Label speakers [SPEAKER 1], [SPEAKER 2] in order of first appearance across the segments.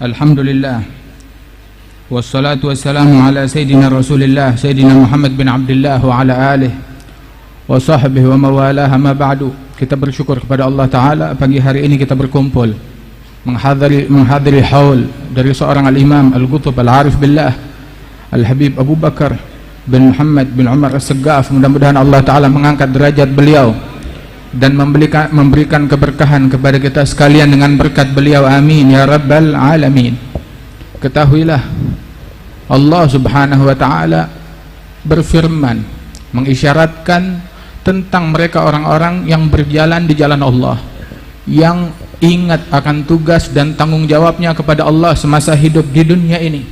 [SPEAKER 1] Alhamdulillah wassalatu wassalamu ala Sayyidina Rasulillah Sayyidina Muhammad bin Abdullah wa ala alihi wa sahbihi wa mawalah. Amma ba'du. Kita bersyukur kepada Allah Ta'ala, pagi hari ini kita berkumpul menghadiri haul dari seorang al-imam al-Qutb al-Arif billah Al-Habib Abu Bakar bin Muhammad bin Umar As-Saggaf. Mudah-mudahan Allah Ta'ala mengangkat derajat beliau dan memberikan keberkahan kepada kita sekalian dengan berkat beliau, amin ya rabbal alamin. Ketahuilah, Allah Subhanahu wa ta'ala berfirman mengisyaratkan tentang mereka orang-orang yang berjalan di jalan Allah, yang ingat akan tugas dan tanggung jawabnya kepada Allah semasa hidup di dunia ini.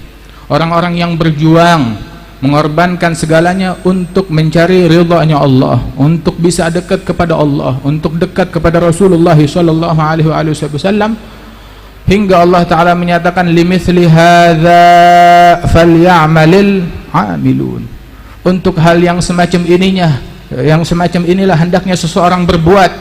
[SPEAKER 1] Orang-orang yang berjuang mengorbankan segalanya untuk mencari ridha-Nya Allah, untuk bisa dekat kepada Allah, untuk dekat kepada Rasulullah sallallahu alaihi wasallam, hingga Allah Ta'ala menyatakan limithli hadza falyamalil amilun. Untuk hal yang semacam inilah hendaknya seseorang berbuat,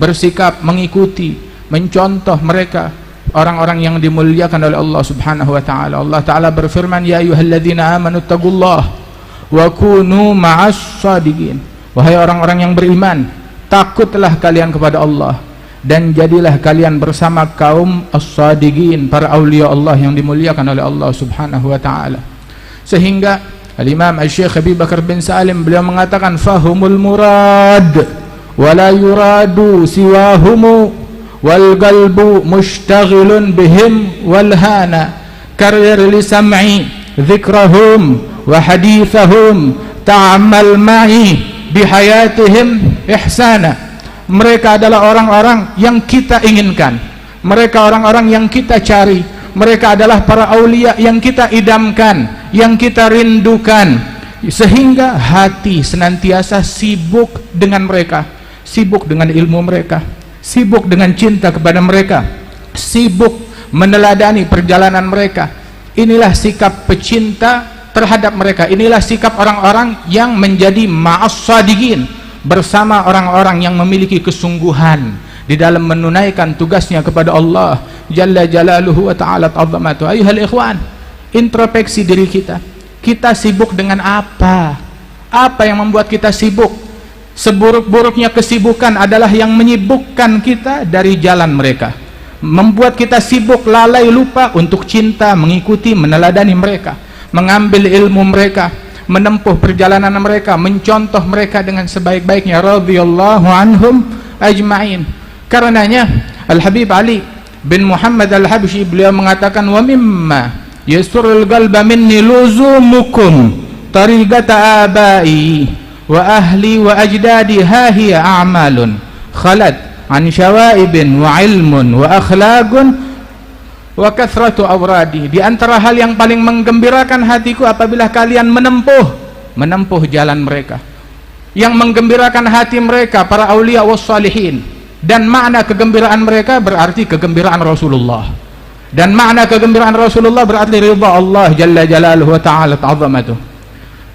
[SPEAKER 1] bersikap, mengikuti, mencontoh mereka orang-orang yang dimuliakan oleh Allah Subhanahu wa ta'ala. Allah Ta'ala berfirman, ya ayyuhalladzina amanu taqullaha wa kunu ma'as shadiqin. Wahai orang-orang yang beriman, takutlah kalian kepada Allah dan jadilah kalian bersama kaum as-shadiqin, para aulia Allah yang dimuliakan oleh Allah Subhanahu wa ta'ala. Sehingga al-Imam Al-Syekh Abi Bakar bin Salim beliau mengatakan, fahumul murad wa la yuradu siwahumu wal qalbu mushtaghilun bihim wal hana karir li sam'i dzikrahum wa hadithahum ta'ammal ma'i bihayatihim ihsana. Mereka adalah orang-orang yang kita inginkan, mereka orang-orang yang kita cari, mereka adalah para aulia yang kita idamkan, yang kita rindukan, sehingga hati senantiasa sibuk dengan mereka, sibuk dengan ilmu mereka, sibuk dengan cinta kepada mereka, sibuk meneladani perjalanan mereka. Inilah sikap pecinta terhadap mereka, inilah sikap orang-orang yang menjadi ma'as shadiqin, bersama orang-orang yang memiliki kesungguhan di dalam menunaikan tugasnya kepada Allah Jalla Jalaluhu wa ta'ala ta'zamatu. Ayuhal ikhwan, introspeksi diri kita. Kita sibuk dengan apa? Apa yang membuat kita sibuk? Seburuk-buruknya kesibukan adalah yang menyibukkan kita dari jalan mereka, membuat kita sibuk, lalai, lupa untuk cinta, mengikuti, meneladani mereka, mengambil ilmu mereka, menempuh perjalanan mereka, mencontoh mereka dengan sebaik-baiknya, radhiyallahu anhum ajma'in. Karenanya Al-Habib Ali bin Muhammad Al-Habsyi beliau mengatakan, wa mimma yasurul qalba minni luzumukum tariqata abai wa ahli wa ajdadi hahiya a'malun khalat an syawaibin wa ilmun wa akhlaqun wa kathratu awradi. Di antara hal yang paling menggembirakan hatiku apabila kalian menempuh jalan mereka, yang menggembirakan hati mereka para aulia was salihin. Dan makna kegembiraan mereka berarti kegembiraan Rasulullah, dan makna kegembiraan Rasulullah berarti ridha Allah Jalla Jalaluhu wa ta'ala ta'zamatuh.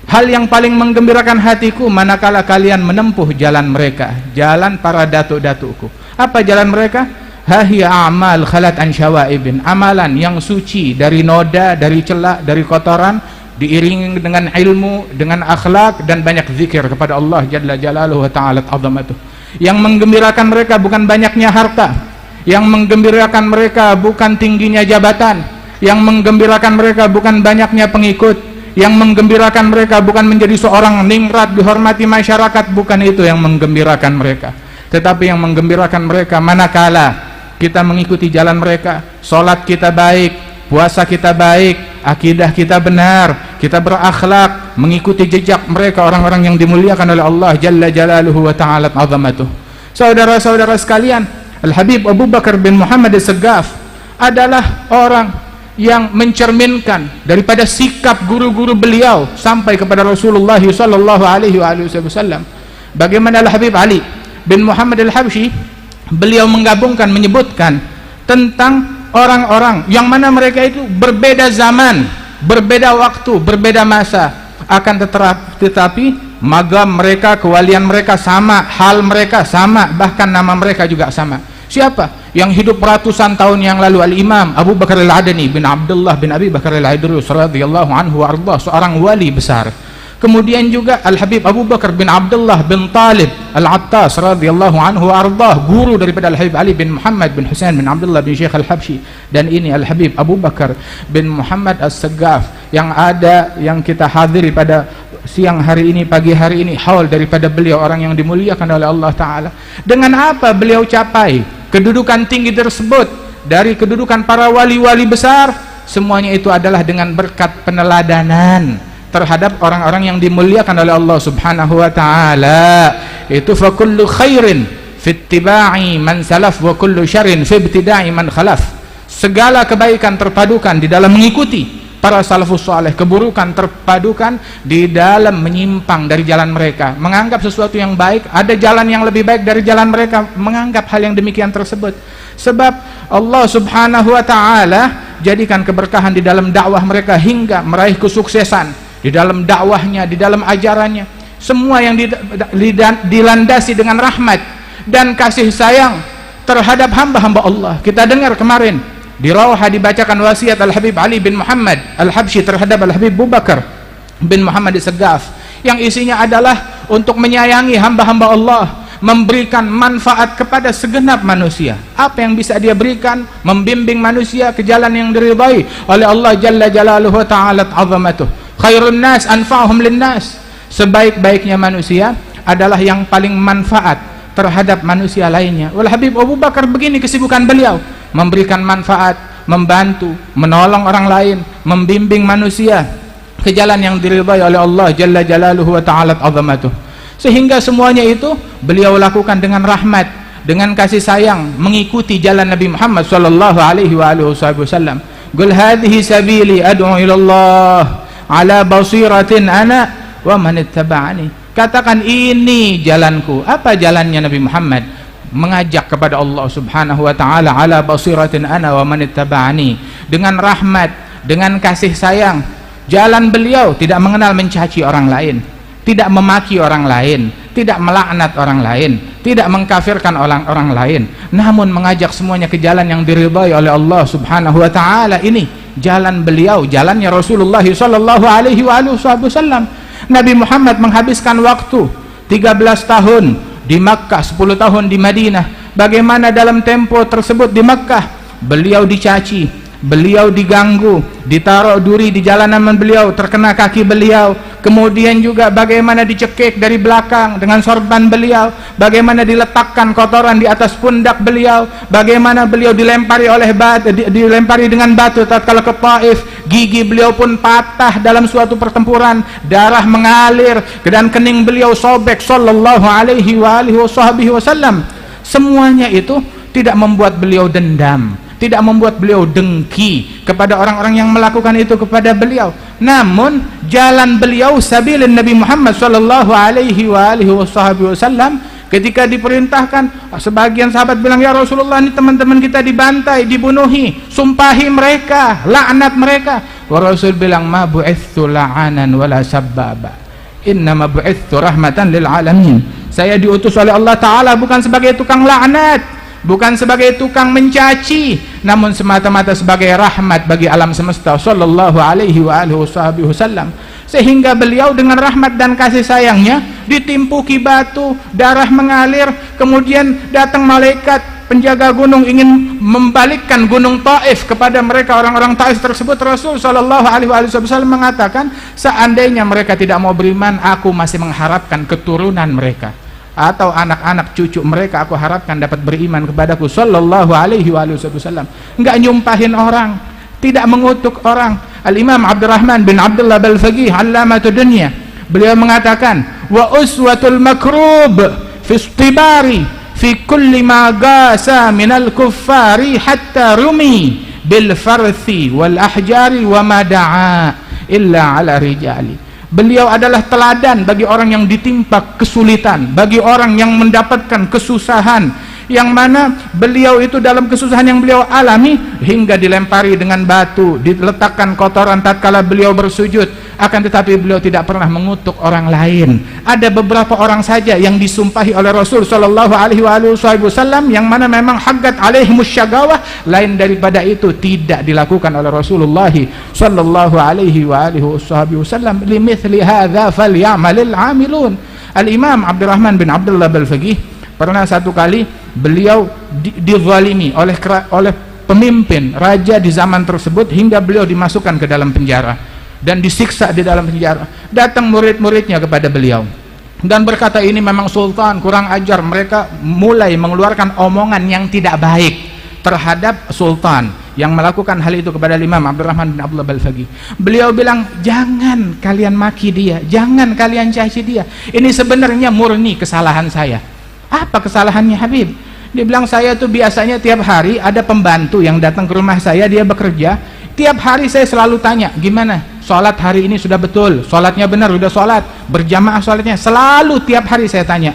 [SPEAKER 1] Hal yang paling menggembirakan hatiku manakala kalian menempuh jalan mereka, jalan para datuk-datukku. Apa jalan mereka? Hahiya a'mal khalat an syawaibin, amalan yang suci dari noda, dari celak, dari kotoran, diiringi dengan ilmu, dengan akhlak, dan banyak zikir kepada Allah Jalla Jalaluhu wa ta'ala ta'zamatuh. Yang menggembirakan mereka bukan banyaknya harta, yang menggembirakan mereka bukan tingginya jabatan, yang menggembirakan mereka bukan banyaknya pengikut, yang menggembirakan mereka bukan menjadi seorang ningrat dihormati masyarakat, bukan itu yang menggembirakan mereka. Tetapi yang menggembirakan mereka manakala kita mengikuti jalan mereka, salat kita baik, puasa kita baik, akidah kita benar, kita berakhlak, mengikuti jejak mereka, orang-orang yang dimuliakan oleh Allah Jalla Jalaluhu wa ta'ala ta'zamatuh. Saudara-saudara sekalian, Al-Habib Abu Bakar bin Muhammad As-Saggaf adalah orang yang mencerminkan daripada sikap guru-guru beliau sampai kepada Rasulullah sallallahu alaihi wasallam. Bagaimana Al-Habib Ali bin Muhammad Al-Habsyi beliau menggabungkan, menyebutkan tentang orang-orang yang mana mereka itu berbeda zaman, berbeda waktu, berbeda masa, akan tetapi magam mereka, kewalian mereka sama, hal mereka sama, bahkan nama mereka juga sama. Siapa? yang hidup ratusan tahun yang lalu, Al-Imam Abu Bakar Al-Adani bin Abdullah bin Abi Bakar Al-Idrus radhiyallahu anhu wa ardah, seorang wali besar. Kemudian juga Al-Habib Abu Bakar bin Abdullah bin Talib Al-Attas radhiyallahu anhu wa ardah, guru daripada Al-Habib Ali bin Muhammad bin Husain bin Abdullah bin Syekh Al-Habsyi. Dan ini Al-Habib Abu Bakar bin Muhammad As-Saggaf yang kita hadiri pada siang hari ini, pagi hari ini, haul daripada beliau, orang yang dimuliakan oleh Allah Ta'ala. Dengan apa beliau capai kedudukan tinggi tersebut dari kedudukan para wali-wali besar? Semuanya itu adalah dengan berkat peneladanan terhadap orang-orang yang dimuliakan oleh Allah Subhanahu wa Ta'ala. Itu fa kullu khairin fi ittiba'i man salaf wa kullu syarrin fi ibtida'i man khalaf. Segala kebaikan terpadukan di dalam mengikuti para salafus saleh, keburukan terpadukan di dalam menyimpang dari jalan mereka. Menganggap sesuatu yang baik, ada jalan yang lebih baik dari jalan mereka, menganggap hal yang demikian tersebut. Sebab Allah Subhanahu wa Ta'ala jadikan keberkahan di dalam dakwah mereka hingga meraih kesuksesan di dalam dakwahnya, di dalam ajarannya. Semua yang dilandasi dengan rahmat dan kasih sayang terhadap hamba-hamba Allah. Kita dengar kemarin di Rawha dibacakan wasiat Al-Habib Ali bin Muhammad Al-Habsyi terhadap Al-Habib Abu Bakar bin Muhammad As-Saggaf, yang isinya adalah untuk menyayangi hamba-hamba Allah, memberikan manfaat kepada segenap manusia. Apa yang bisa dia berikan? Membimbing manusia ke jalan yang diridhai oleh Allah Jalla Jalaluhu wa Ta'ala 'azamatuh. Khairun nas anfa'uhum linnas. Sebaik-baiknya manusia adalah yang paling manfaat terhadap manusia lainnya. Wal Habib Abu Bakar begini kesibukan beliau, memberikan manfaat, membantu, menolong orang lain, membimbing manusia ke jalan yang diridhai oleh Allah Jalla Jalaluhu wa Ta'ala 'azamatuh. Sehingga semuanya itu beliau lakukan dengan rahmat, dengan kasih sayang, mengikuti jalan Nabi Muhammad sallallahu alaihi wasallam. Qul hadhihi sabili ad'u ila Allah ala basiratin ana wa man ittaba'ani. Katakan ini jalanku. Apa jalannya Nabi Muhammad? Mengajak kepada Allah Subhanahu wa Ta'ala ala basiratin ana wa man ittaba'ani, dengan rahmat, dengan kasih sayang. Jalan beliau tidak mengenal mencaci orang lain, tidak memaki orang lain, tidak melaknat orang lain, tidak mengkafirkan orang lain, namun mengajak semuanya ke jalan yang diridhai oleh Allah Subhanahu wa Ta'ala. Ini jalan beliau, jalannya Rasulullah sallallahu alaihi wasallam. Nabi Muhammad menghabiskan waktu 13 tahun di Makkah, 10 tahun di Madinah. Bagaimana dalam tempo tersebut di Makkah beliau dicaci, beliau diganggu, ditaruh duri di jalanan beliau, terkena kaki beliau. Kemudian juga bagaimana dicekik dari belakang dengan sorban beliau, bagaimana diletakkan kotoran di atas pundak beliau, bagaimana beliau dilempari dengan batu tatkala ke Taif, gigi beliau pun patah dalam suatu pertempuran, darah mengalir dan kening beliau sobek sallallahu alaihi wasallam. Semuanya itu tidak membuat beliau dendam, tidak membuat beliau dengki kepada orang-orang yang melakukan itu kepada beliau. Namun jalan beliau sabilin Nabi Muhammad sallallahu alaihi wasallam, ketika diperintahkan, sebagian sahabat bilang, ya Rasulullah, ini teman-teman kita dibantai, dibunuhi, sumpahi mereka, laknat mereka. Wa Rasul bilang, ma bu'ithu la'anan wala sabbaba, innama bu'ithu rahmatan lil alamin. Saya diutus oleh Allah Ta'ala bukan sebagai tukang laknat, bukan sebagai tukang mencaci, namun semata-mata sebagai rahmat bagi alam semesta sallallahu alaihi wasallam. Sehingga beliau dengan rahmat dan kasih sayangnya ditimpuki batu, darah mengalir, kemudian datang malaikat penjaga gunung ingin membalikkan gunung Taif kepada mereka, orang-orang Taif tersebut. Rasul sallallahu alaihi wasallam mengatakan, seandainya mereka tidak mau beriman, aku masih mengharapkan keturunan mereka atau anak-anak cucu mereka, aku harapkan dapat beriman kepadaku sallallahu alaihi wasallam. Enggak nyumpahin orang, tidak mengutuk orang. Al-Imam Abdurrahman bin Abdullah Al-Faqih Allamatud Dunya, beliau mengatakan, wa uswatul makrub fi istibari fi kulli ma gasa minal kuffari hatta rumi bil farthi wal ahjari wa ma da'a illa ala rijali. Beliau adalah teladan bagi orang yang ditimpa kesulitan, bagi orang yang mendapatkan kesusahan, yang mana beliau itu dalam kesusahan yang beliau alami hingga dilempari dengan batu, diletakkan kotoran tatkala beliau bersujud, akan tetapi beliau tidak pernah mengutuk orang lain. Ada beberapa orang saja yang disumpahi oleh Rasul sallallahu alaihi wasallam yang mana memang haggat alaihimus syagawah, lain daripada itu tidak dilakukan oleh Rasulullah sallallahu alaihi wasallam. Limithli hadza falyamalil amilun. Al-Imam Abdurrahman bin Abdullah Al-Faqih pernah satu kali beliau dizalimi oleh pemimpin raja di zaman tersebut hingga beliau dimasukkan ke dalam penjara dan disiksa di dalam penjara. Datang murid-muridnya kepada beliau dan berkata, ini memang sultan kurang ajar. Mereka mulai mengeluarkan omongan yang tidak baik terhadap sultan yang melakukan hal itu kepada Imam Abdurrahman bin Abdullah Al-Faqih. Beliau bilang, jangan kalian maki dia, jangan kalian caci dia, ini sebenarnya murni kesalahan saya. Apa kesalahannya Habib? Dia bilang, saya tuh biasanya tiap hari ada pembantu yang datang ke rumah saya, dia bekerja. Tiap hari saya selalu tanya, gimana? Sholat hari ini sudah betul? Sholatnya benar, sudah sholat? Berjamaah sholatnya? Selalu tiap hari saya tanya.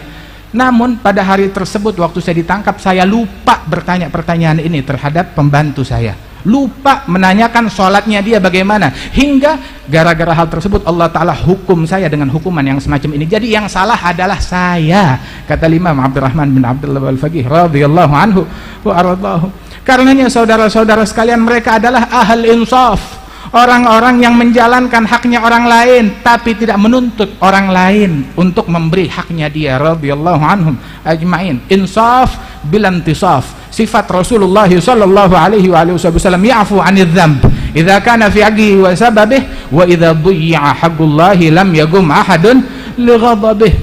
[SPEAKER 1] Namun pada hari tersebut waktu saya ditangkap, saya lupa bertanya pertanyaan ini terhadap pembantu saya. Lupa menanyakan sholatnya dia bagaimana. Hingga gara-gara hal tersebut Allah Ta'ala hukum saya dengan hukuman yang semacam ini. Jadi yang salah adalah saya, kata Imam Abdurrahman bin Abdullah Al-Faqih radhiyallahu anhu wa aradhahu. Karenanya saudara-saudara sekalian, mereka adalah ahal insaf, orang-orang yang menjalankan haknya orang lain tapi tidak menuntut orang lain untuk memberi haknya dia, radhiyallahu anhum ajmain. Insaf bilantisaf, sifat Rasulullah sallallahu alaihi wasallam, ya'fu 'anil dzamb idza kana fi haqqihi wa sababihi wa idza dhuyya haqqullahi lam yagum ahadun li ghadabihi.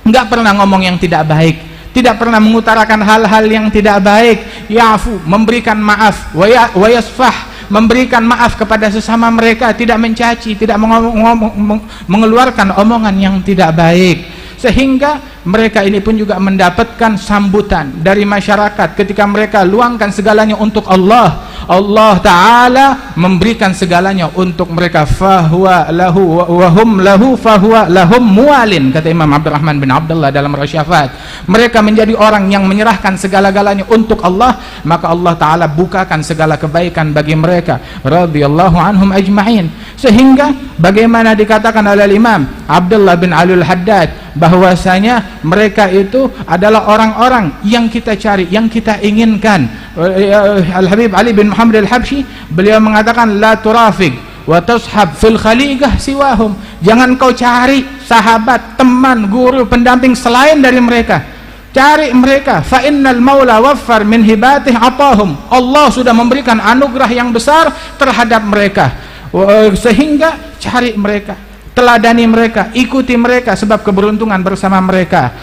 [SPEAKER 1] Enggak pernah ngomong yang tidak baik, tidak pernah mengutarakan hal-hal yang tidak baik. Ya'fu, memberikan maaf, wa yasfah, memberikan maaf kepada sesama mereka, tidak mencaci, tidak mengeluarkan omongan yang tidak baik. Sehingga mereka ini pun juga mendapatkan sambutan dari masyarakat ketika mereka luangkan segalanya untuk Allah. Allah Ta'ala memberikan segalanya untuk mereka. Fahuwa lahu wa hum lahu fahuwa lahum mualin, kata Imam Abdurrahman bin Abdullah dalam Rasyafat. Mereka menjadi orang yang menyerahkan segala-galanya untuk Allah, maka Allah Ta'ala bukakan segala kebaikan bagi mereka, radhiyallahu anhum ajma'in. Sehingga bagaimana dikatakan oleh Imam Abdullah bin Alul Haddad bahwasanya mereka itu adalah orang-orang yang kita cari, yang kita inginkan. Al-Habib Ali bin Muhammad Al-Habsyi beliau mengatakan, la turafiq wa tashab fil khaliqah siwahum, jangan kau cari sahabat, teman, guru, pendamping selain dari mereka. Cari mereka, fa innal maula waffar min hibatih atahum, Allah sudah memberikan anugerah yang besar terhadap mereka. Sehingga cari mereka, teladani mereka, ikuti mereka, sebab keberuntungan bersama mereka.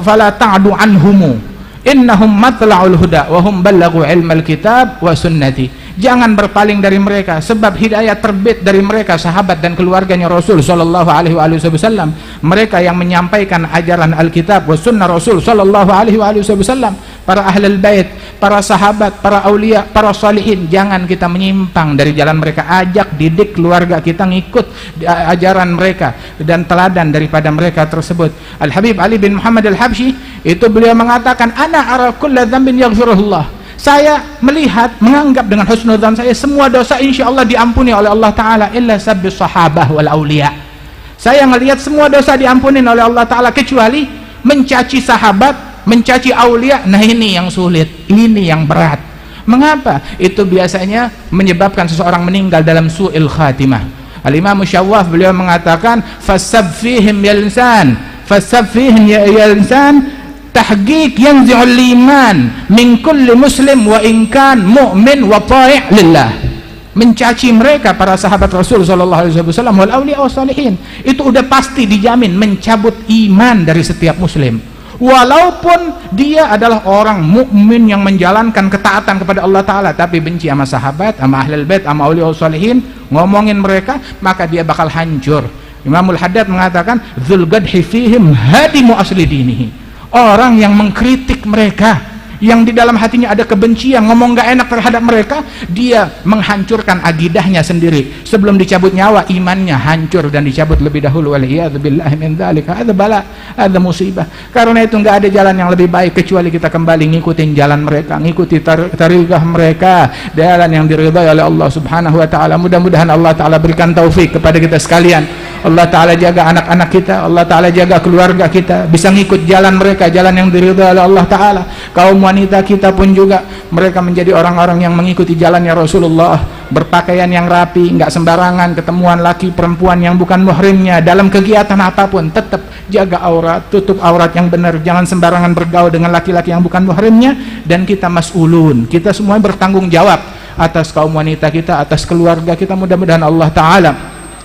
[SPEAKER 1] Fala ta'du anhumu innahum matla'ul huda wa hum ballaghu ilmal kitab wa sunnati. Jangan berpaling dari mereka, sebab hidayah terbit dari mereka, sahabat dan keluarganya Rasul sallallahu alaihi wasallam. Mereka yang menyampaikan ajaran Alkitab wa sunnah Rasul sallallahu alaihi wasallam. Para ahlul bait, para sahabat, para aulia, para salihin, jangan kita menyimpang dari jalan mereka. Ajak, didik keluarga kita ngikut ajaran mereka dan teladan daripada mereka tersebut. Al-Habib Ali bin Muhammad Al-Habsyi itu beliau mengatakan, ana ara kulla dzambin yaghfirullah. Saya melihat, menganggap dengan husnudzan saya, semua dosa insya Allah diampuni oleh Allah Ta'ala, illa sabbi sahabah wal awliya. Saya melihat semua dosa diampuni oleh Allah Ta'ala kecuali mencaci sahabat, mencaci awliya. Nah ini yang sulit, ini yang berat. Mengapa? Itu biasanya menyebabkan seseorang meninggal dalam su'il khatimah. Al-Imam Syawwaf beliau mengatakan, fasab fihim yalsan, fasab fihim yalsan tahqiq yanzi'ul iman min kulli muslim wa in kan mu'min wa ta'i' lillah. Mencaci mereka para sahabat Rasul sallallahu alaihi wasallam wal auliya wassalihin, itu udah pasti dijamin mencabut iman dari setiap muslim, walaupun dia adalah orang mukmin yang menjalankan ketaatan kepada Allah Ta'ala, tapi benci sama sahabat, sama ahlul bait, sama auliya wassalihin, ngomongin mereka, maka dia bakal hancur. Imamul Haddad mengatakan, dzul gadhi fihim hadimu asli dinihi. Orang yang mengkritik mereka, yang di dalam hatinya ada kebencian, ngomong gak enak terhadap mereka, dia menghancurkan akidahnya sendiri. Sebelum dicabut nyawa, imannya hancur dan dicabut lebih dahulu. Waliyadzubillahi min dzalika. Ada bala, ada musibah. Karena itu nggak ada jalan yang lebih baik kecuali kita kembali ngikutin jalan mereka, ngikuti tariqah mereka, jalan yang diridhai oleh Allah Subhanahu wa taala. Mudah-mudahan Allah taala berikan taufik kepada kita sekalian. Allah taala jaga anak-anak kita, Allah taala jaga keluarga kita, bisa ngikut jalan mereka, jalan yang diridhai oleh Allah taala. Kaum wanita kita pun juga, mereka menjadi orang-orang yang mengikuti jalannya Rasulullah, berpakaian yang rapi, nggak sembarangan ketemuan laki perempuan yang bukan muhrimnya. Dalam kegiatan apapun tetap jaga aurat, tutup aurat yang benar, jangan sembarangan bergaul dengan laki-laki yang bukan muhrimnya. Dan kita mas'ulun, kita semua bertanggung jawab atas kaum wanita kita, atas keluarga kita. Mudah-mudahan Allah taala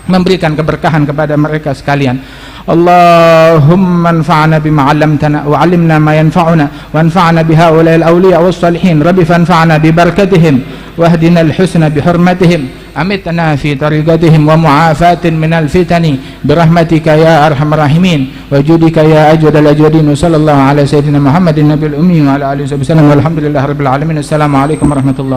[SPEAKER 1] memberikan keberkahan kepada mereka sekalian. Allahumma anfa'na bima 'allamtana wa 'allimna ma yanfa'una wa anfa'na bihaula'il awliya was salihin. Rabbi fanfa'na bi barakatihim wahdina al-husna bi hurmatihim. Amitna fi tariqatihim wa mu'afatin minal fitani birahmatika ya arhamar rahimin wa judika ya ajwadal ajwadin. Sallallahu ala sayyidina Muhammadin nabiyil ummi wa ala alihi wasallam. Walhamdulillahirabbil alamin. Assalamualaikum warahmatullahi wabarakatuh.